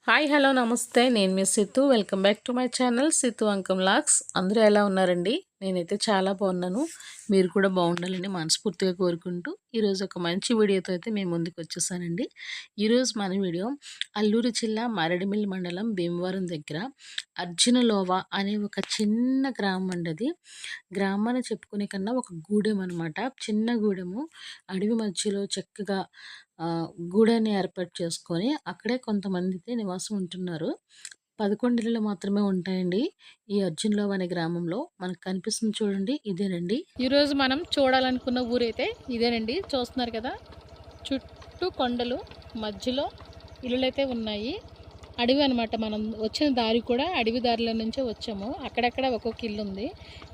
Hi hello నమస్తే నేను మీ Situ welcome back to my channel Situ అంకం లాక్స్. అందరూ ఎలా ఉన్నారండి? నేనైతే చాలా బాగున్నాను. మీరు కూడా బాగుండాలని మనస్ఫూర్తిగా కోరుకుంటూ ఈరోజు ఒక మంచి వీడియోతో అయితే మేము ముందుకు వచ్చేసానండి. ఈరోజు మన వీడియో అల్లూరు జిల్లా మారేడుమిల్లి మండలం భీమవరం దగ్గర అర్జునలోవా అనే ఒక చిన్న గ్రామం అండి. అది గ్రామాన్ని చెప్పుకునే కన్నా ఒక గూడెం అనమాట. చిన్న గూడెము అడవి మధ్యలో చక్కగా గూడాన్ని ఏర్పాటు చేసుకొని అక్కడే కొంతమంది అయితే నివాసం ఉంటున్నారు. 11 ఇళ్ళు మాత్రమే ఉంటాయండి ఈ అర్జున్‌లోవ్ అనే గ్రామంలో. మనకు కనిపిస్తుంది చూడండి, ఇదేనండి. ఈరోజు మనం చూడాలనుకున్న ఊరైతే ఇదేనండి. చూస్తున్నారు కదా, చుట్టూ కొండలు, మధ్యలో ఇళ్ళైతే ఉన్నాయి. అడవి అనమాట. మనం వచ్చిన దారి కూడా అడవి దారిలో నుంచే వచ్చాము. అక్కడక్కడ ఒక్కొక్క ఇల్లు ఉంది.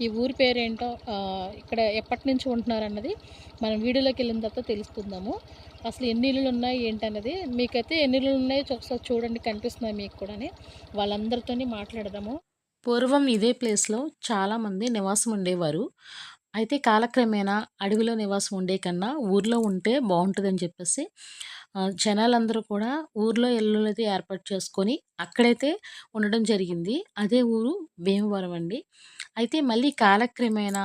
ఈ ఊరి పేరేంటో ఇక్కడ ఎప్పటి నుంచి ఉంటున్నారు అన్నది మనం వీడియోలోకి వెళ్ళిన తర్వాత తెలుసుకుందాము. అసలు ఎన్ని ఇళ్ళు ఉన్నాయి ఏంటన్నది. మీకైతే ఎన్ని ఇళ్ళు ఉన్నాయో ఒకసారి చూడండి, కనిపిస్తున్నాయి మీకు కూడా. వాళ్ళందరితో మాట్లాడదాము. పూర్వం ఇదే ప్లేస్లో చాలామంది నివాసం ఉండేవారు. అయితే కాలక్రమేణా అడవిలో నివాసం ఉండే కన్నా ఊర్లో ఉంటే బాగుంటుందని చెప్పేసి జనాలందరూ కూడా ఊర్లో ఇళ్ళైతే ఏర్పాటు చేసుకొని అక్కడైతే ఉండడం జరిగింది. అదే ఊరు భీమవరం అండి. అయితే మళ్ళీ కాలక్రమేణా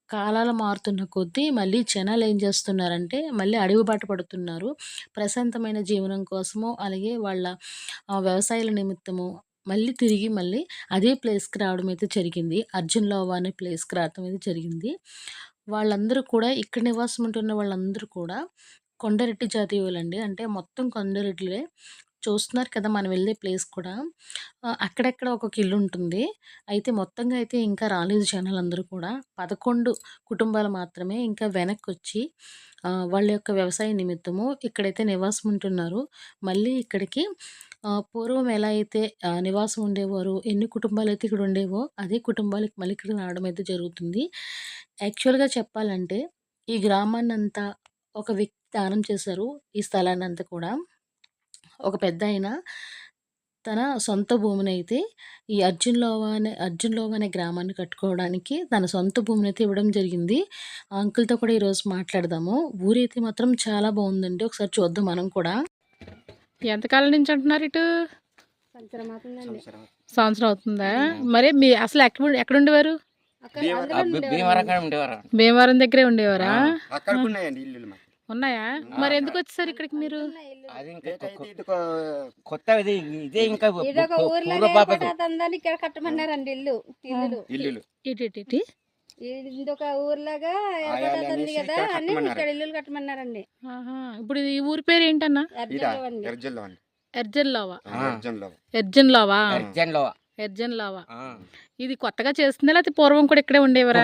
కాలాలు మారుతున్న కొద్దీ మళ్ళీ జనాలు ఏం చేస్తున్నారంటే మళ్ళీ అడవి బాట పడుతున్నారు. ప్రశాంతమైన జీవనం కోసము, అలాగే వాళ్ళ వ్యవసాయాల నిమిత్తము మళ్ళీ అదే ప్లేస్‌కి రావడం అయితే జరిగింది. అర్జున్‌లోవా అనే ప్లేస్‌కి రావడం అయితే జరిగింది. వాళ్ళందరూ కూడా ఇక్కడ నివాసం ఉంటున్న వాళ్ళందరూ కూడా కొండరెడ్డి జాతీయులండి. అంటే మొత్తం కొండరెడ్లే. చూస్తున్నారు కదా మనం వెళ్ళే ప్లేస్ కూడా. అక్కడక్కడ ఒక్కొక్క ఇల్లు ఉంటుంది. అయితే మొత్తంగా అయితే ఇంకా రాలేదు జనాలందరూ కూడా. 11 కుటుంబాలు మాత్రమే ఇంకా వెనక్కొచ్చి వాళ్ళ యొక్క వ్యవసాయ నిమిత్తము ఇక్కడైతే నివాసం ఉంటున్నారు. మళ్ళీ ఇక్కడికి పూర్వం ఎలా అయితే నివాసం ఉండేవారో, ఎన్ని కుటుంబాలైతే ఇక్కడ ఉండేవో అదే కుటుంబాలకి మళ్ళీ ఇక్కడికి రావడం అయితే జరుగుతుంది. యాక్చువల్‌గా చెప్పాలంటే ఈ గ్రామాన్నంతా ఒక వ్యక్తి దానం చేశారు. ఈ స్థలాన్నంతా కూడా. ఒక పెద్దాయన తన సొంత భూమినైతే ఈ అర్జున్‌లోవ్ అనే గ్రామాన్ని కట్టుకోవడానికి తన సొంత భూమినైతే ఇవ్వడం జరిగింది. ఆ అంకుల్‌తో కూడా ఈరోజు మాట్లాడదాము. ఊరైతే మాత్రం చాలా బాగుందండి. ఒకసారి చూద్దాం మనం కూడా. ఎంతకాలం నుంచి అంటున్నారు ఇటు? సంవత్సరం అవుతుందా? మరి మీ అసలు ఎక్కడ ఉండేవారు? భీమవరం దగ్గరే ఉండేవారా? ఉన్నాయా? మరి ఎందుకు వచ్చేసారు ఇక్కడికి మీరు? కొత్త ఇదే ఇంకా ఇక్కడ కట్టమన్నారండి ఇల్లు. ఇదొక ఊర్లాగా ఏర్పడుతుంది కదా అని ఇక్కడ ఇల్లు కట్టమన్నారండి. ఇప్పుడు ఈ ఊరి పేరు ఏంటన్నా? ఎర్జన్లోవా. ఇది కొత్తగా చేస్తుందా లేకపోతే పూర్వం కూడా ఇక్కడే ఉండేవారా?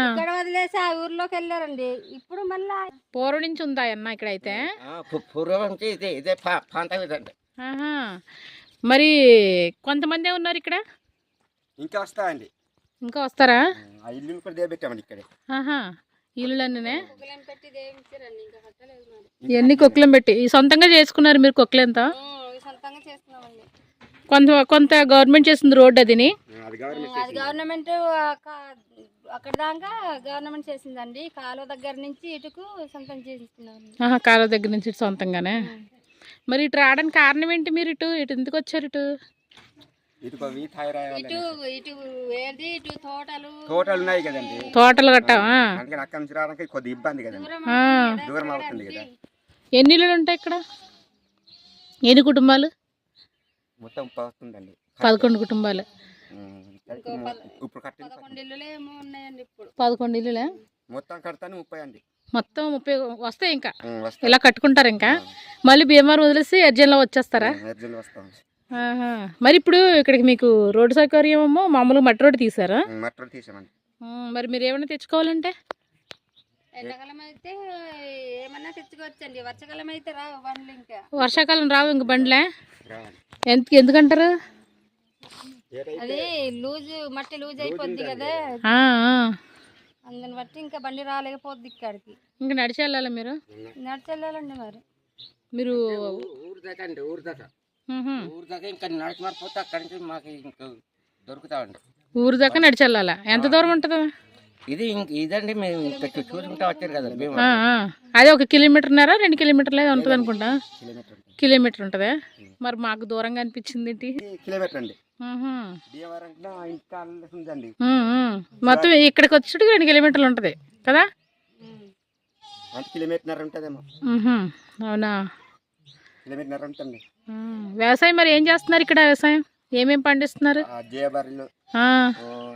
ఇక్కడ వదిలేసి ఆ ఊర్లోకి వెళ్ళారండి. ఇప్పుడు మళ్ళా పూర్వం నుంచి ఉందా అన్న ఇక్కడైతే? మరి కొంతమంది ఉన్నారు ఇక్కడ? ఇంకా వస్తారా? ఇల్లులన్నీ ఎన్ని కొక్కులం పెట్టి సొంతంగా చేసుకున్నారు మీరు? కొక్కులు ఎంత? కొంత గవర్నమెంట్ చేసింది రోడ్డు. అది గవర్నమెంట్ అక్కడ దాకా గవర్నమెంట్ చేసిందండి. కాలువ దగ్గర నుంచి ఇటుకు సొంతం చేస్తున్నారు. కాలువ దగ్గర నుంచి సొంతంగానే. మరి ఇటు రావడానికి కారణం ఏంటి? మీరు ఇటు ఎందుకు వచ్చారు? ఇటు తోటలు ఉన్నాయి కదండి, తోటలు గట్టా. అక్కడి నుంచి రావడానికి కొద్ది ఇబ్బంది కదండి, దూరం అవుతుంది కదా. ఎన్ని ఇళ్ళు ఉంటాయి ఇక్కడ? ఎన్ని కుటుంబాలు? మొత్తం వస్తుందండి 11 కుటుంబాలు. ఇప్పుడు 11 ఇల్లులే మొత్తం కడతాను 30 అండి. మొత్తం 30 వస్తాయి. ఇంకా ఇలా కట్టుకుంటారు. ఇంకా మళ్ళీ భీమవరం వదిలేసి అర్జున్‌లో వచ్చేస్తారా? మరి ఇప్పుడు ఇక్కడికి మీకు రోడ్డు సౌకర్యం ఏమో మామూలుగా మట్టి రోడ్డు తీసారా? మట్టి రోడ్డు తీసామండి. మరి మీరు ఏమైనా తెచ్చుకోవాలంటే? ఎండాకాలం అయితే ఏమన్నా తెచ్చుకోవచ్చండి. వర్షాకాలం అయితే రావు బండ్లు. ఇంకా వర్షాకాలం రావు ఇంక బండ్లే. ఎందుకంటారు? అది మట్టి లూజ్ అయిపోద్ది కదా, అందుని బట్టి ఇంకా బండి రాలేకపోద్ది ఇక్కడికి. ఇంకా నడిచి వెళ్ళాలి మీరు? నడిచి వెళ్ళాలండి. మరి మీరు ఊరు దాకా అండి, ఊరు దాకా ఇంకా నడిచి మారిపోతే అక్కడి నుంచి మాకు ఇంకా దొరుకుతామండి. ఊరు దాకా నడిచి వెళ్ళాలా? ఎంత దూరం ఉంటుంది? ఇది ఇదండి మేము ఇక్కడ చూసుకుంటా వచ్చారు కదా మేము అదే 1 కిలోమీటర్న్నర 2 కిలోమీటర్లే ఉంటుంది అనుకుంటా. కిలోమీటర్ ఉంటుంది. కిలోమీటర్ ఉంటుందా? మరి మాకు దూరంగా అనిపించింది ఏంటి? కిలోమీటర్ అండి. భీమవరం ఇంకా ఉందండి. మొత్తం ఇక్కడికి వచ్చేటికి 2 కిలోమీటర్లు ఉంటుంది కదా? 1 కిలోమీటర్ ఉంటుందేమో. అవునా? కిలోమీటర్ ఉంటుంది. వ్యవసాయం మరి ఏం చేస్తున్నారు ఇక్కడ? వ్యవసాయం ఏమేమి పండిస్తున్నారు? జేబర్లు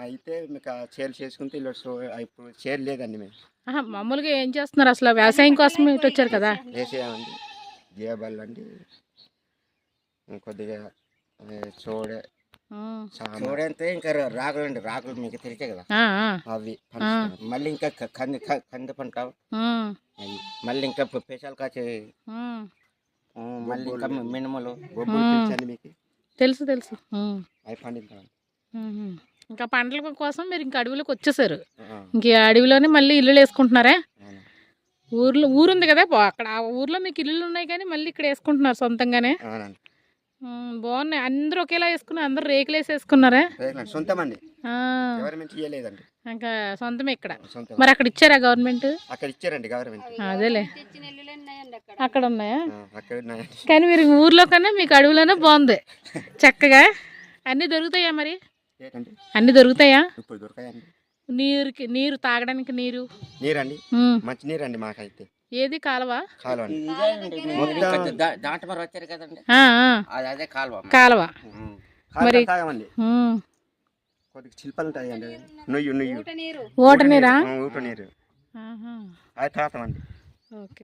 అయితే మీకు చేలు చేసుకుంటే ఇప్పుడు చేలు లేదండి మేము. మామూలుగా ఏం చేస్తున్నారు అసలు? వ్యవసాయం కోసం ఇటు వచ్చారు కదా? వేసేయండి జేబర్లు అండి, కొద్దిగా చూడంతే ఇంకా రాగులు అండి. రాగులు మీకు తెలిసే కదా, అవి మళ్ళీ ఇంకా కంది పంట అవి మళ్ళీ ఇంకా పెసాలు కాచే, మళ్ళీ ఇంకా మినుములు బొబ్బులు తెలుసండి మీకు? తెలుసు తెలుసు. అవి పండిస్తాం. ఇంకా పంటల కోసం మీరు ఇంకా అడవిలోకి వచ్చేసారు. ఇంక అడవిలోనే మళ్ళీ ఇల్లులు వేసుకుంటున్నారా? ఊరుంది కదా అక్కడ, ఆ ఊర్లో మీకు ఇల్లులు ఉన్నాయి కానీ మళ్ళీ ఇక్కడ వేసుకుంటున్నారు సొంతంగానే. బాగున్నాయి. అందరూ ఒకేలా వేసుకున్నారు? అందరూ రేకులు వేసి వేసుకున్నారా? సొంతమండి, ఇంకా సొంతమే ఇక్కడ. మరి అక్కడ ఇచ్చారా గవర్నమెంట్? అక్కడ ఇచ్చారండి గవర్నమెంట్. అదేలే, అక్కడ ఉన్నాయా? కానీ మీరు ఊర్లో కన్నా మీకు అడవిలోనే బాగుంది చక్కగా. అన్నీ దొరుకుతాయా మరి? అన్నీ దొరుకుతాయా? ఇప్పుడు దొరకాయండి. నీరు తాగడానికి నీరండి మంచి నీరండి మాకైతే. ఏది కాలువ? దాంట్లో వచ్చారు కదండి, అదే కాలువ. కాలువ మరి కొద్దిగా చిల్పలు ఉంటాయండి. నుయ్యి ఓట నీరా? ఊట నీరు అది తాగుతామండి. ఓకే.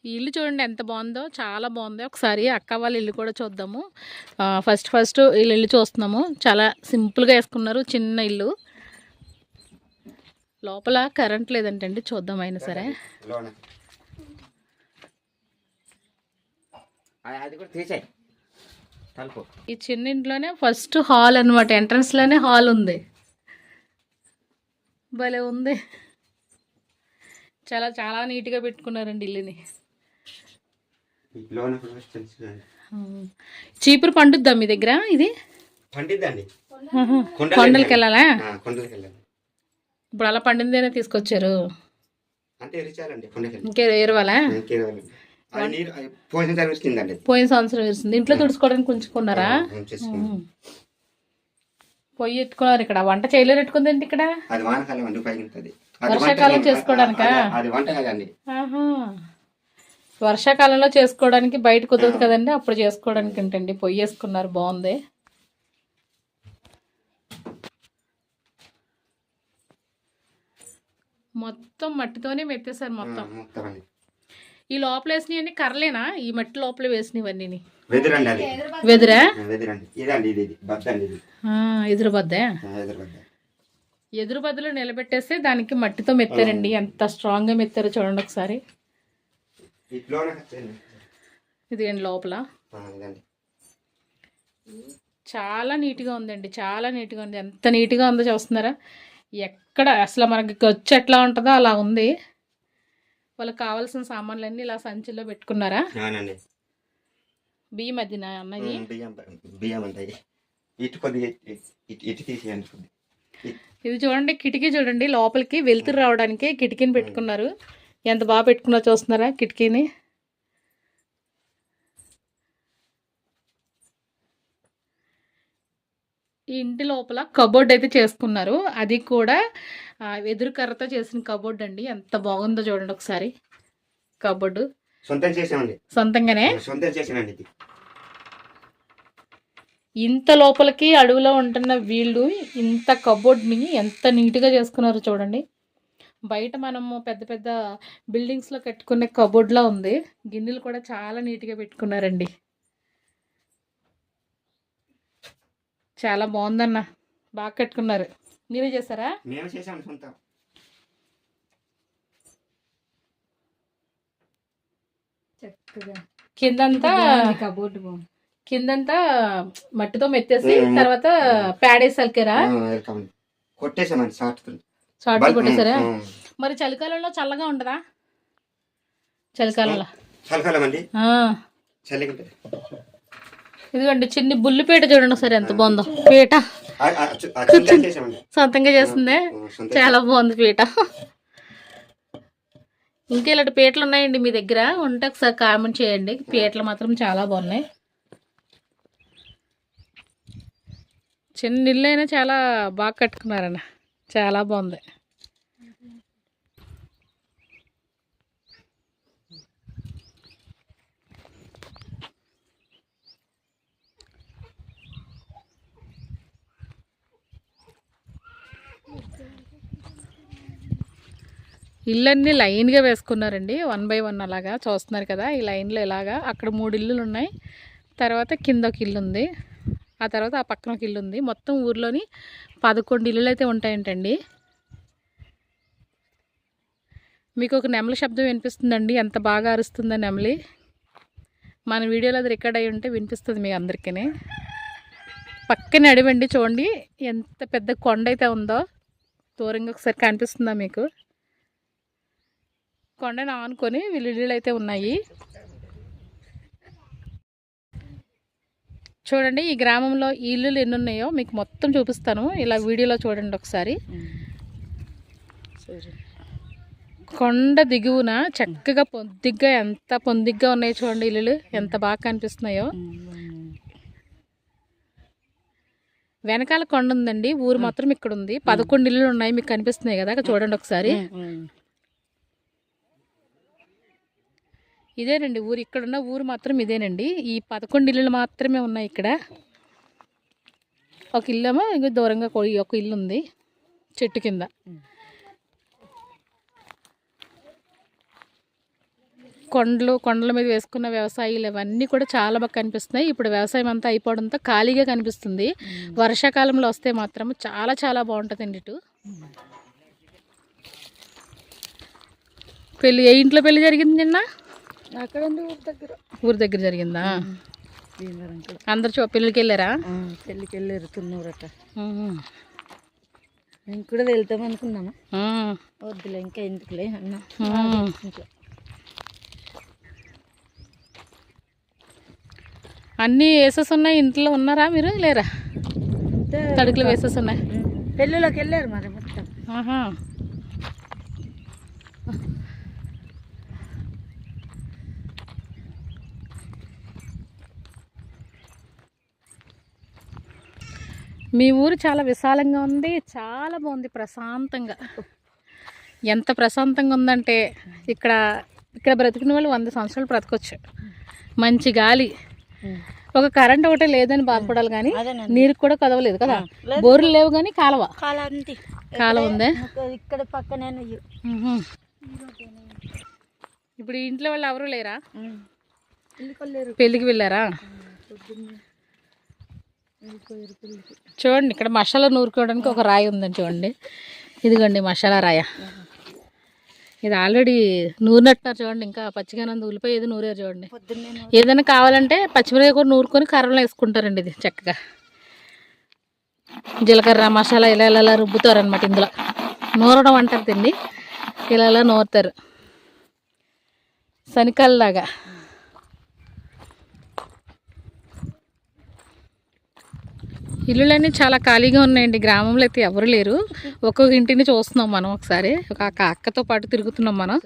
ఈ ఇల్లు చూడండి ఎంత బాగుందో, చాలా బాగుంది. ఒకసారి అక్క వాళ్ళ ఇల్లు కూడా చూద్దాము. ఫస్ట్ వీళ్ళ ఇల్లు చూస్తున్నాము. చాలా సింపుల్గా వేసుకున్నారు, చిన్న ఇల్లు. లోపల కరెంట్ లేదంటండి, చూద్దాం అయినా సరే. ఈ చిన్న ఇంట్లోనే ఫస్ట్ హాల్ అనమాట. ఎంట్రన్స్లోనే హాల్ ఉంది. భలే ఉంది. చాలా చాలా నీట్గా పెట్టుకున్నారండి ఇల్లుని. చీపురు పండుద్దా మీ దగ్గర? ఇది పండిద్దండి. కొండలకి వెళ్ళాలా? ఇప్పుడు అలా పండిందేనే తీసుకొచ్చారు. ఇంకే ఎరవాలా? పోయిన సంవత్సరం వేసింది. ఇంట్లో తుడుచుకోవడానికి ఉంచుకున్నారా? పొయ్యి ఎత్తుకున్నారు. ఇక్కడ వంట చేయలేరు పెట్టుకుందండి ఇక్కడ. వర్షాకాలం చేసుకోవడానికా? వర్షాకాలంలో చేసుకోవడానికి బయట కుదరదు కదండి, అప్పుడు చేసుకోవడానికి ఏంటండి పొయ్యి వేసుకున్నారు. బాగుంది. మొత్తం మట్టితోనే మెత్తేసారు మొత్తం. ఈ లోపల వేసినవన్నీ కర్రలేనా? ఈ మట్టి లోపల వేసినవన్నీ వెదురా? ఎదురు బద్దా? ఎదురు బద్దలు నిలబెట్టేస్తే దానికి మట్టితో మెత్తారండి. ఎంత స్ట్రాంగ్ గా మెత్తారో చూడండి ఒకసారి. ఇది లోపల చాలా నీట్గా ఉందండి, చాలా నీట్గా ఉంది. ఎంత నీట్గా ఉందో చూస్తున్నారా? ఎక్కడ అసలు మనకి గచ్చు ఎట్లా ఉంటుందో అలా ఉంది. వాళ్ళకి కావాల్సిన సామాన్లన్నీ ఇలా సంచిలో పెట్టుకున్నారా? బియ్యం అదినా అన్నది? ఇది చూడండి, కిటికీ చూడండి. లోపలికి వెలుతురు రావడానికి కిటికీని పెట్టుకున్నారు. ఎంత బాగా పెట్టుకున్నారో చూస్తున్నారా కిటికీని? ఈ ఇంటి లోపల కబోర్డ్ అయితే చేసుకున్నారు. అది కూడా వెదురు కర్రతో చేసిన కబోర్డ్ అండి. ఎంత బాగుందో చూడండి ఒకసారి. కబోర్డు సొంతంగానే. ఇంత లోపలికి అడవిలో ఉంటున్న వీళ్ళు ఇంత కబోర్డ్ని ఎంత నీట్గా చేసుకున్నారో చూడండి. బయట మనము పెద్ద పెద్ద బిల్డింగ్స్లో కట్టుకునే కబోర్డ్లా ఉంది. గిన్నెలు కూడా చాలా నీట్గా పెట్టుకున్నారండి. చాలా బాగుందన్న, బాగా కట్టుకున్నారు. మీరే చేస్తారా? మేము చేసాం సొంతం. చక్కగా కిందంతా కబోర్డ్, కిందంతా మట్టితో మెత్తేసి తర్వాత ప్యాడేసి అలికారా? కొట్టేసామండి, షార్ట్ కొట్టేసారా? మరి చలికాలంలో చల్లగా ఉండదా? చలికాలంలో ఇదిగోండి చిన్ని బుల్లిపేట చూడండి ఒకసారి ఎంత బాగుందో. పీట సొంతంగా చేస్తుందే, చాలా బాగుంది పీట. ఇంకా ఇలాంటి పీటలు ఉన్నాయండి మీ దగ్గర? ఉంటే ఒకసారి కామెంట్ చేయండి. పీటలు మాత్రం చాలా బాగున్నాయి. చిన్న ఇల్లు అయినా చాలా బాగా కట్టుకున్నారన్న, చాలా బాగుంది. ఇళ్ళన్నీ లైన్గా వేసుకున్నారండి, 1 by 1 అలాగా చూస్తున్నారు కదా. ఈ లైన్లో ఇలాగా అక్కడ 3 ఇల్లులు ఉన్నాయి, తర్వాత కింద ఒక ఇల్లు ఉంది, ఆ తర్వాత ఆ పక్కన ఒక ఇల్లు ఉంది. మొత్తం ఊర్లోని 11 ఇల్లులు అయితే ఉంటాయంటండి. మీకు ఒక నెమలి శబ్దం వినిపిస్తుందండి, ఎంత బాగా అరుస్తుందో నెమలి. మన వీడియోలో అది రికార్డ్ అయ్యి ఉంటే వినిపిస్తుంది మీ అందరికీ. పక్కనే అడవండి, చూడండి ఎంత పెద్ద కొండ అయితే ఉందో. దూరంగా ఒకసారి కనిపిస్తుందా మీకు? కొండను ఆనుకొని ఇల్లులు అయితే ఉన్నాయి. చూడండి ఈ గ్రామంలో ఈ ఇల్లులు ఎన్ని ఉన్నాయో మీకు మొత్తం చూపిస్తాను, ఇలా వీడియోలో చూడండి ఒకసారి. కొండ దిగువన చక్కగా పొద్దిగ్గా, ఎంత పొందిగ్గా ఉన్నాయో చూడండి ఇల్లులు, ఎంత బాగా కనిపిస్తున్నాయో. వెనకాల కొండ ఉందండి, ఊరు మాత్రం ఇక్కడ ఉంది. 11 ఇల్లులు ఉన్నాయి, మీకు కనిపిస్తున్నాయి కదా, చూడండి ఒకసారి. ఇదేనండి ఊరు, ఇక్కడున్న ఊరు మాత్రం ఇదేనండి. ఈ 11 ఇల్లులు మాత్రమే ఉన్నాయి ఇక్కడ. ఒక ఇల్లేమో ఇంకో దూరంగా ఒక ఇల్లు ఉంది చెట్టు కింద. కొండల మీద వేసుకున్న వ్యవసాయాలు ఇవన్నీ కూడా చాలా బాగా కనిపిస్తున్నాయి. ఇప్పుడు వ్యవసాయం అంతా అయిపోవడంతో ఖాళీగా కనిపిస్తుంది. వర్షాకాలంలో వస్తే మాత్రం చాలా చాలా బాగుంటుందండి. ఇటు పెళ్ళి, ఏ ఇంట్లో పెళ్ళి జరిగింది నిన్న? అక్కడ ఊరి దగ్గర జరిగిందా? అందరు పెళ్ళికి వెళ్ళారా? పెళ్ళికి వెళ్ళారు, తున్నూరట. మేము కూడా వెళ్తాం అనుకున్నాము, వద్దులే ఇంకా ఎందుకులే అన్న. అన్నీ వేసేసి ఉన్నాయి, ఇంట్లో ఉన్నారా మీరు? లేరా? తడుకులు వేసేసి ఉన్నాయి. పెళ్ళిలోకి వెళ్ళారు మరి మొత్తం. మీ ఊరు చాలా విశాలంగా ఉంది, చాలా బాగుంది, ప్రశాంతంగా. ఎంత ప్రశాంతంగా ఉందంటే ఇక్కడ బ్రతికిన వాళ్ళు 100 సంవత్సరాలు బ్రతకొచ్చు. మంచి గాలి. ఒక కరెంట్ ఒకటే లేదని బాధపడాలి, కానీ నీరు కూడా కదవలేదు కదా. బోర్లు లేవు కానీ కాలువ ఉందే ఇక్కడ పక్కనే. ఇప్పుడు ఇంట్లో వాళ్ళు ఎవరు లేరా? పెళ్ళికి వెళ్ళారా? చూడండి ఇక్కడ మసాలా నూరుకోవడానికి ఒక రాయి ఉందని చూడండి. ఇదిగోండి మసాలా రాయ. ఇది ఆల్రెడీ నూరినట్టున్నారు చూడండి. ఇంకా పచ్చిగానంద ఉల్లిపాయ ఏది నూరారు చూడండి. ఏదైనా కావాలంటే పచ్చిమిరపకాయ కూడా నూరుకొని కర్రలో వేసుకుంటారండి. ఇది చక్కగా జీలకర్ర మసాలా ఇలా రుబ్బుతారు అనమాట. ఇందులో నూరడం అంటారు తిండి, ఇలా నూరుతారు శనికల్లాగా. ఇల్లులన్నీ చాలా ఖాళీగా ఉన్నాయండి. గ్రామంలో అయితే ఎవరు లేరు. ఒక్కొక్క ఇంటిని చూస్తున్నాం మనం. ఒకసారి ఒక అక్కతో పాటు తిరుగుతున్నాం మనం.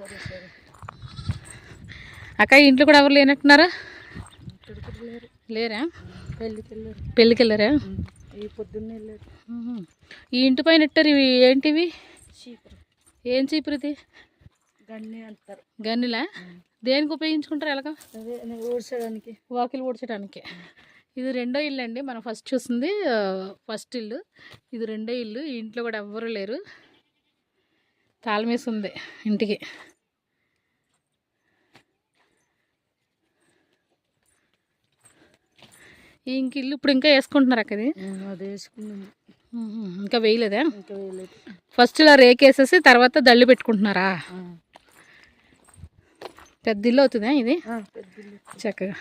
అక్క ఇంట్లో కూడా ఎవరు లేనట్టున్నారా? లేరా? పెళ్ళికి వెళ్ళారా? ఈ ఇంటి పైన ఇట్టారు. ఇవి ఏంటివి? ఏం చీపురు ఇది? గన్నిలా? దేనికి ఉపయోగించుకుంటారు? ఎలాగా? ఊడ్చడానికి, వాకిలు ఊడ్చడానికి. ఇది రెండో ఇల్లు అండి. మనం ఫస్ట్ చూస్తుంది ఫస్ట్ ఇల్లు, ఇది రెండో ఇల్లు. ఈ ఇంట్లో కూడా ఎవ్వరూ లేరు, తాళమేసి ఉంది ఇంటికి. ఇంక ఇల్లు ఇప్పుడు ఇంకా వేసుకుంటున్నారు అక్క. అది వేసుకున్నాము, ఇంకా వేయలేదా? ఫస్ట్ ఇలా రేకేసేసి తర్వాత దళ్ళు పెట్టుకుంటున్నారా? పెద్ద ఇల్లు అవుతుందా ఇది? చక్కగా.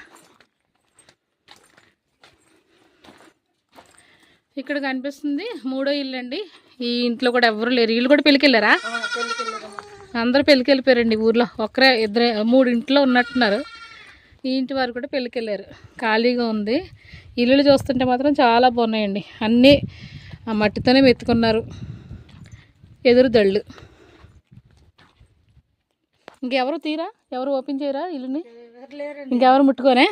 ఇక్కడ కనిపిస్తుంది మూడో ఇల్లు అండి. ఈ ఇంట్లో కూడా ఎవరు లేరు. వీళ్ళు కూడా పెళ్ళికి వెళ్ళారా? అందరూ పెళ్ళికి వెళ్ళిపోయారండి. ఊర్లో ఒకరే 3 ఇంట్లో ఉన్నట్టున్నారు. ఈ ఇంటి వారు కూడా పెళ్ళికి వెళ్ళారు. ఖాళీగా ఉంది. ఇల్లులు చూస్తుంటే మాత్రం చాలా బాగున్నాయండి. అన్నీ ఆ మట్టితోనే మెత్తుకున్నారు. ఎదురు దళ్ళు. ఇంకెవరు తీరా, ఎవరు ఓపెన్ చేయరా ఇల్లుని? ఇంకెవరు ముట్టుకోనే?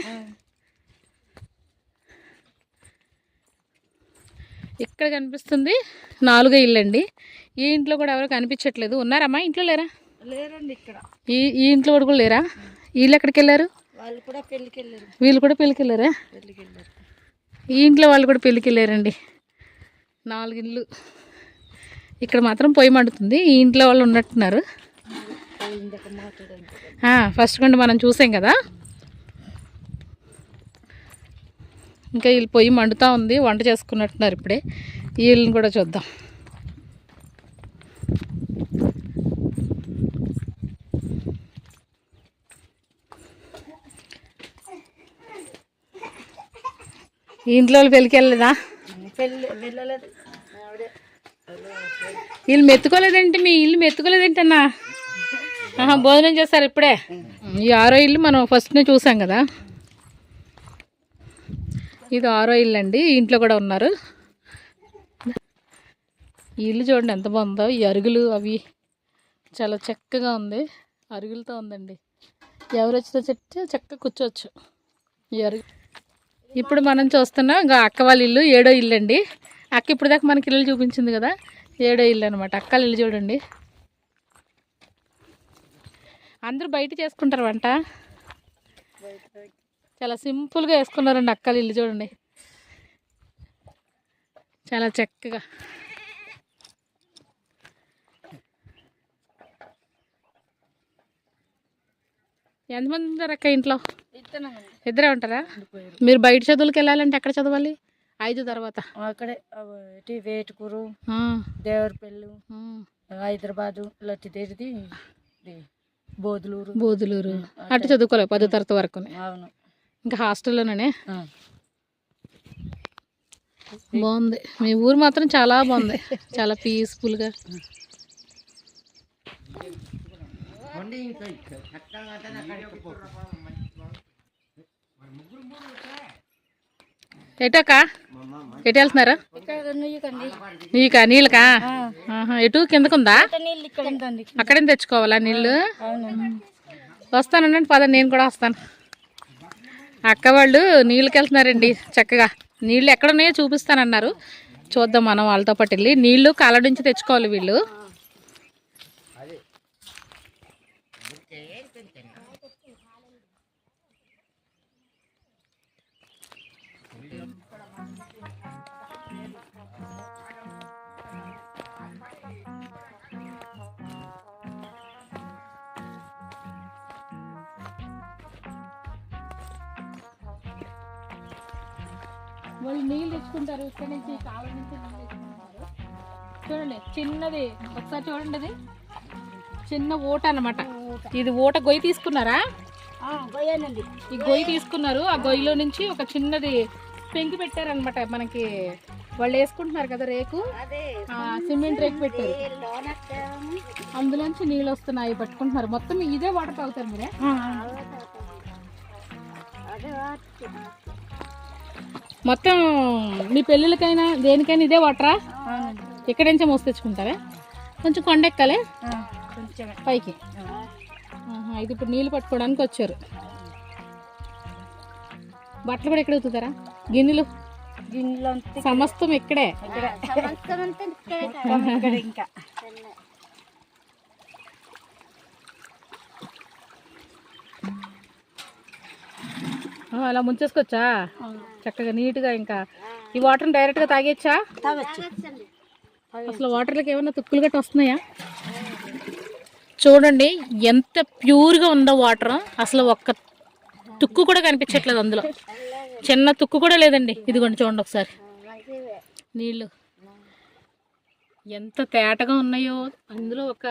ఇక్కడ కనిపిస్తుంది 4వ ఇల్లు అండి. ఈ ఇంట్లో కూడా ఎవరు కనిపించట్లేదు. ఉన్నారమ్మా? ఇంట్లో లేరా? లేరండి ఇక్కడ. ఈ ఇంట్లో కూడా లేరా? వీళ్ళు ఎక్కడికి వెళ్ళారు? వాళ్ళు కూడా పెళ్ళికి వెళ్ళారు. వీళ్ళు కూడా పెళ్ళికి వెళ్ళారా? పెళ్ళికి వెళ్ళారు. ఈ ఇంట్లో వాళ్ళు కూడా పెళ్ళికి వెళ్ళారండి. 4 ఇళ్ళు. ఇక్కడ మాత్రం పొయ్యి మండుతుంది. ఈ ఇంట్లో వాళ్ళు ఉన్నట్టున్నారు. ఫస్ట్ కొండ మనం చూసాం కదా. ఇంకా వీళ్ళు పొయ్యి మండుతూ ఉంది. వంట చేసుకున్నట్టున్నారు ఇప్పుడే. వీళ్ళని కూడా చూద్దాం. ఈ ఇంట్లో వాళ్ళు పెళ్ళికి వెళ్ళలేదా? వెళ్ళలేదు. వీళ్ళు మెత్తుకోలేదేంటి? మీ ఇల్లు మెత్తుకోలేదేంటన్నా? భోజనం చేస్తారు ఇప్పుడే. ఈ 6వ ఇల్లు మనం ఫస్ట్నే చూసాం కదా. ఇది 6వ ఇల్లు అండి. ఈ ఇంట్లో కూడా ఉన్నారు. ఈ ఇల్లు చూడండి ఎంత బాగుందో. ఈ అరుగులు అవి చాలా చక్కగా ఉంది. అరుగులతో ఉందండి. ఎవరు వచ్చినా చక్కగా కూర్చోవచ్చు ఈ అరుగు. ఇప్పుడు మనం చూస్తున్నాం ఇంకా అక్క వాళ్ళ ఇల్లు 7వ ఇల్లు అండి. అక్క ఇప్పుడు దాకా మనకి ఇల్లు చూపించింది కదా, 7వ ఇల్లు అనమాట. అక్కల ఇల్లు చూడండి. అందరూ బయట చేసుకుంటారు వంట. చాలా సింపుల్గా వేసుకున్నారండి అక్కల ఇల్లు చూడండి. చాలా చక్కగా. ఎంతమంది ఉంటారు అక్క ఇంట్లో? ఇద్దరే ఉంటారా? మీరు బయట చదువులకు వెళ్ళాలంటే ఎక్కడ చదవాలి? 5 తర్వాత అక్కడే వేటుకూరు, దేవరపల్లి, హైదరాబాదు, లట్టిదేరిది, బోధులూరు అటు చదువుకోలేదు 10వ తరగతి వరకు. అవును. ఇంకా హాస్టల్లోనే. బాగుంది. మీ ఊరు మాత్రం చాలా బాగుంది. చాలా పీస్ఫుల్గా. ఎటక్క ఎటు వెళ్తున్నారు? నీకా? నీళ్ళకా? ఎటు కిందకుందా? అక్కడే తెచ్చుకోవాలా నీళ్ళు? వస్తానండి. పద నేను కూడా వస్తాను. అక్క వాళ్ళు నీళ్ళకి వెళ్తున్నారండి. చక్కగా నీళ్ళు ఎక్కడున్నాయో చూపిస్తానన్నారు. చూద్దాం మనం వాళ్ళతో పాటు వెళ్ళి. నీళ్ళు కాళ్ళ నుంచి తెచ్చుకోవాలి వీళ్ళు. వాళ్ళు నీళ్ళు తెచ్చుకుంటారు ఇక్కడ నుంచి, కాళ్ళ నుంచి నీళ్ళు తెచ్చుకుంటారు. చూడండి చిన్నది, ఒకసారి చూడండి. అది చిన్న ఊట అన్నమాట. ఇది ఊట గొయ్యి తీసుకున్నారా? ఈ గొయ్యి తీసుకున్నారు. ఆ గొయ్యిలో నుంచి ఒక చిన్నది పెంకి పెట్టారనమాట. మనకి వాళ్ళు వేసుకుంటున్నారు కదా రేకు, సిమెంట్ రేకు పెట్టారు. అందులోంచి నీళ్ళు వస్తున్నాయి, పట్టుకుంటున్నారు. మొత్తం ఇదే వాటర్ తాగుతారు మీరే? మొత్తం మీ పెళ్ళిళ్ళకైనా దేనికైనా ఇదే వాటరా? ఇక్కడి నుంచే మోసి తెచ్చుకుంటారా? కొంచెం కొండ ఎక్కాలి పైకి. ఇది ఇప్పుడు నీళ్ళు పట్టుకోవడానికి వచ్చారు. బట్టలు కూడా ఎక్కడ ఉతుకుతారా? గిన్నెలు సమస్తం ఇక్కడే. ఇంకా అలా ముంచేసుకోవచ్చా చక్కగా నీట్గా? ఇంకా ఈ వాటర్ని డైరెక్ట్గా తాగేచ్చా? అసలు వాటర్లోకి ఏమన్నా తుక్కులు గట్ట వస్తున్నాయా? చూడండి ఎంత ప్యూర్గా ఉందో వాటర్. అసలు ఒక్క తుక్కు కూడా కనిపించట్లేదు అందులో. చిన్న తుక్కు కూడా లేదండి. ఇదిగోండి చూడండి ఒకసారి నీళ్ళు ఎంత తేటగా ఉన్నాయో. అందులో ఒక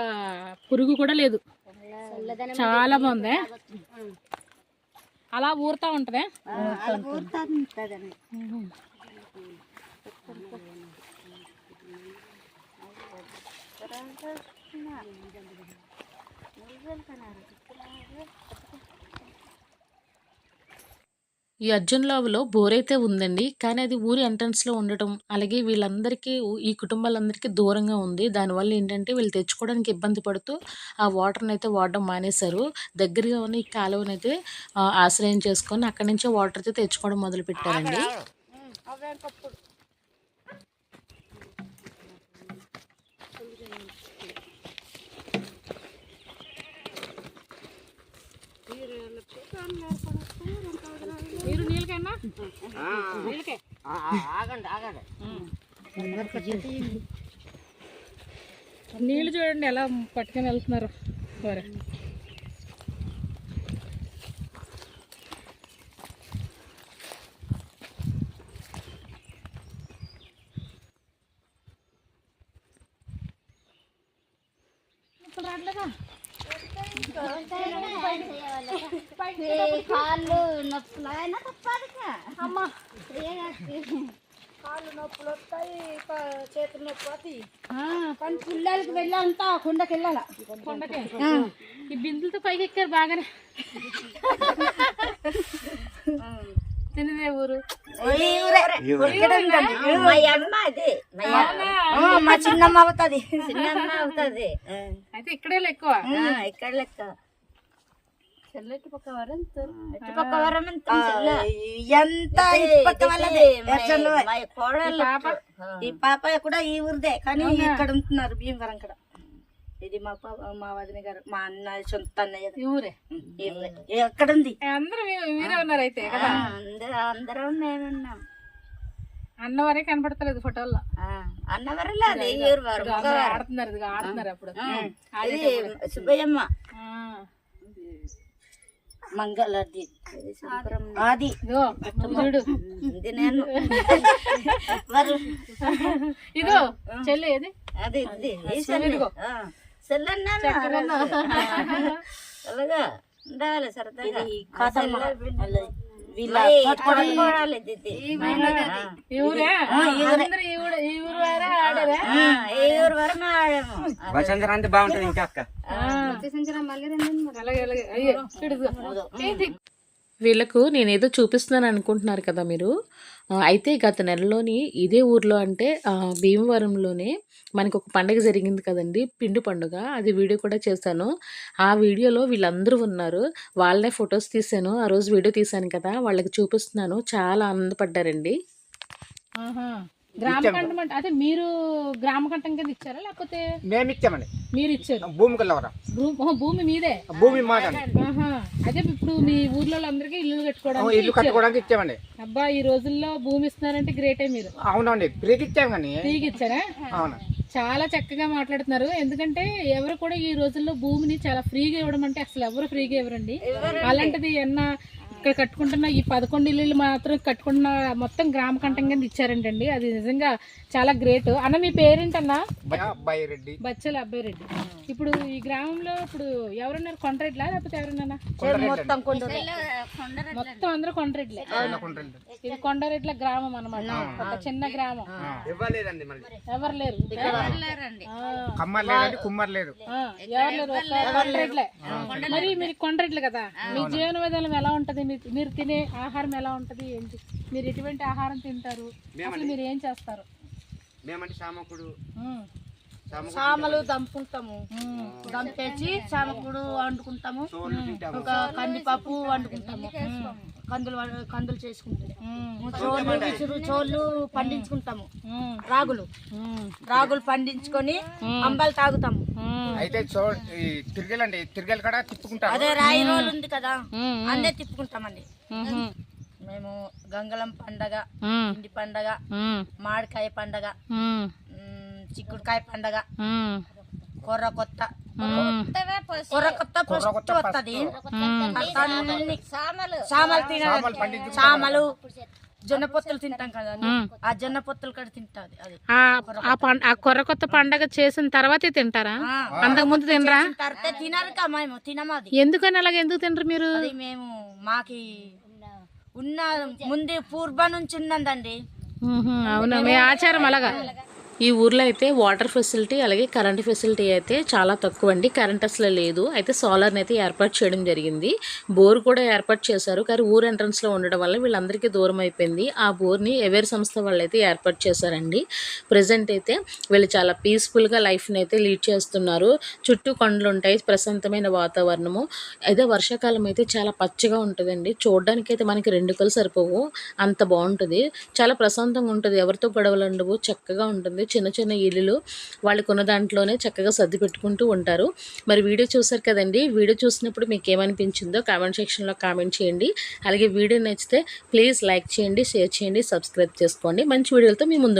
పురుగు కూడా లేదు. చాలా బాగుంది. అలా ఊరుతా ఉంటదే. ఈ అర్జున్‌లావులో బోరైతే ఉందండి. కానీ అది ఊరి ఎంట్రన్స్‌లో ఉండటం, అలాగే వీళ్ళందరికీ ఈ కుటుంబాలందరికీ దూరంగా ఉంది. దానివల్ల ఏంటంటే వీళ్ళు తెచ్చుకోవడానికి ఇబ్బంది పడుతూ ఆ వాటర్‌నైతే వాడడం మానేశారు. దగ్గరగా ఉన్న ఈ కాలువనైతే ఆశ్రయం చేసుకొని అక్కడి నుంచే వాటర్ అయితే తెచ్చుకోవడం మొదలుపెట్టారండి. ఆగండి ఆగండి. నీళ్ళు చూడండి ఎలా పట్టుకొని వెళ్తున్నారు. కాళ్ళు నొప్పులు అయినా తప్పదు అమ్మ, కాళ్ళు నొప్పులు వస్తాయి, చేతులు నొప్పి వస్తాయి. కానీ పిల్లలకి వెళ్ళాలంతా కొండకి వెళ్ళాల. కొండకే ఈ బిందులతో పైకి ఎక్కారు బాగానే. తినదే ఊరు మా చిన్నమ్మ అవుతుంది, చిన్నమ్మ అవుతుంది. అయితే ఇక్కడే ఎక్కువ. ఇక్కడ లెక్క చెల్లెకి పక్క వరం ఎంత పక్క వాళ్ళది. ఈ పాప కూడా ఈ ఊరిదే, కానీ ఇక్కడ ఉంటున్నారు భీమవరం ఇక్కడ. ఇది మా వదిన గారు, మా అన్న సొంత అన్నయ్య ఈ ఊరే ఎక్కడ ఉంది. అందరూ మీరే ఉన్నారు అయితే కదా. అందరం మేమున్నాం. అన్నవరే కనపడతలేదు ఫోటోల్లో. అన్నవరంలో అది ఊరు వారు ఆడుతున్నారు, ఇదిగో ఆడుతున్నారు అప్పుడు. సుబ్బయ్యమ్మ మంగళది అది చూడు. ఇది నేను ఇదో చెల్లి ఏది అది సెల్లన్నా అలాగా ఉండాలి సరదాగా. వసంతరాంతి బాగుంటుంది ఇంకా అక్క. వీళ్ళకు నేనేదో చూపిస్తున్నాను అనుకుంటున్నారు కదా మీరు. అయితే గత నెలలోని ఇదే ఊర్లో అంటే భీమవరంలోనే మనకు ఒక పండుగ జరిగింది కదండి, పిండి పండుగ. అది వీడియో కూడా చేశాను. ఆ వీడియోలో వీళ్ళందరూ ఉన్నారు. వాళ్ళనే ఫొటోస్ తీసాను. ఆ రోజు వీడియో తీశాను కదా, వాళ్ళకి చూపిస్తున్నాను. చాలా ఆనందపడ్డారండి. గ్రామకంఠం అంటే అదే మీరు గ్రామకంఠం కింద ఇచ్చారా లేకపోతే? మేము ఇచ్చామండి. మీరు ఇచ్చారు. భూమి కలవరా, భూమి మీదే. భూమి మాదండి. అదే ఇప్పుడు మీ ఊర్లో అందరికీ ఇల్లు ఇల్లు కట్టుకోవడానికి కట్టుకోవడానికి ఇచ్చామండి. అబ్బా, ఈ రోజుల్లో భూమి ఇస్తున్నారంటే గ్రేటే మీరు. అవునండి, ఫ్రీకి ఇచ్చాం కానీ. ఫ్రీకి ఇచ్చారా? అవును, చాలా చక్కగా మాట్లాడుతున్నారు. ఎందుకంటే ఎవరు కూడా ఈ రోజుల్లో భూమిని చాలా ఫ్రీగా ఇవ్వడం అంటే అసలు ఎవరు ఫ్రీగా ఇవ్వరండి. అలాంటిది ఇక్కడ కట్టుకుంటున్న ఈ 11 ఇల్లు మాత్రం కట్టుకుంటున్న మొత్తం గ్రామ కంఠం కింద ఇచ్చారంటండి. అది నిజంగా చాలా గ్రేట్. అన్న మీ పేరేంటన్నా? అబ్బాయిరెడ్డి, బచ్చల అబ్బాయిరెడ్డి. ఇప్పుడు ఈ గ్రామంలో ఇప్పుడు ఎవరున్నారు? కొండరెడ్లా లేకపోతే ఎవరున్నా? మొత్తం అందరూ కొండరెడ్లే. ఇది కొండరెడ్ల గ్రామం అన్నమాట, ఒక చిన్న గ్రామం. ఎవరు లేరు, కమ్మర్ లేదండి, కుమ్మర్ లేదు, ఎవరు లేరు, కొండరెడ్లే. మరి మీరు కొండరెడ్లు కదా, మీ జీవన విధానం ఎలా ఉంటది? మీరు తినే ఆహారం ఎలా ఉంటది ఏంటి? మీరు ఎటువంటి ఆహారం తింటారు? అసలు మీరు ఏం చేస్తారు? మేమంటే సామకుడు, సామలు దంపుకుంటాము, దంపేసి సామకుడు వండుకుంటాము, ఒక కందిపప్పు వండుకుంటాము, కందులు చేసుకుంటాము, చోళ్ళు పండించుకుంటాము, రాగులు పండించుకొని అంబలు తాగుతాము. అయితే తిరగలండి, తిరగలు కూడా తిప్పుకుంటాం. అదే రాయి రోలు ఉంది కదా, అన్నీ తిప్పుకుంటామండి. మేము గంగళం పండగ, ఇంటి పండగ, మామిడికాయ పండగ, చిక్కుడుకాయ పండగ, కొర్ర కొత్త ఫస్ట్ వస్తుంది. సామలు జొన్న పొత్తులు తింటాం కదా, ఆ జొన్న పొత్తులు కూడా తింటది. అది ఆ కొర్ర కొత్త పండగ చేసిన తర్వాతే తింటారా? అంతకు ముందు తినరా? తినరు కా, మేము తినమాది. ఎందుకని అలాగే ఎందుకు తినరు మీరు? అది మేము మాకి ఉన్న ముందు పూర్వ నుంచి ఉన్నదండి. అవునా, మీ ఆచారం అలాగా? ఈ ఊర్లో అయితే వాటర్ ఫెసిలిటీ అలాగే కరెంట్ ఫెసిలిటీ అయితే చాలా తక్కువ అండి. కరెంట్ అసలు లేదు. అయితే సోలార్ని అయితే ఏర్పాటు చేయడం జరిగింది. బోర్ కూడా ఏర్పాటు చేశారు. కానీ ఊరు ఎంట్రన్స్లో ఉండడం వల్ల వీళ్ళందరికీ దూరం అయిపోయింది. ఆ బోర్ని ఎవేర్ సంస్థ వాళ్ళు అయితే ఏర్పాటు చేశారండి. ప్రజెంట్ అయితే వీళ్ళు చాలా పీస్ఫుల్గా లైఫ్ని అయితే లీడ్ చేస్తున్నారు. చుట్టూ కొండలు ఉంటాయి, ప్రశాంతమైన వాతావరణము. అయితే వర్షాకాలం అయితే చాలా పచ్చగా ఉంటుందండి. చూడడానికి అయితే మనకి 2 కళ్ళు సరిపోవు, అంత బాగుంటుంది. చాలా ప్రశాంతంగా ఉంటుంది, ఎవరితో గొడవలు ఉండవు, చక్కగా ఉంటుంది. చిన్న చిన్న ఇల్లులు వాళ్ళకు ఉన్న దాంట్లోనే చక్కగా సర్ది పెట్టుకుంటూ ఉంటారు. మరి వీడియో చూసారు కదండి. వీడియో చూసినప్పుడు మీకు ఏమనిపించిందో కామెంట్ సెక్షన్లో కామెంట్ చేయండి. అలాగే వీడియో నచ్చితే ప్లీజ్ లైక్ చేయండి, షేర్ చేయండి, సబ్స్క్రైబ్ చేసుకోండి. మంచి వీడియోలతో మీ ముందు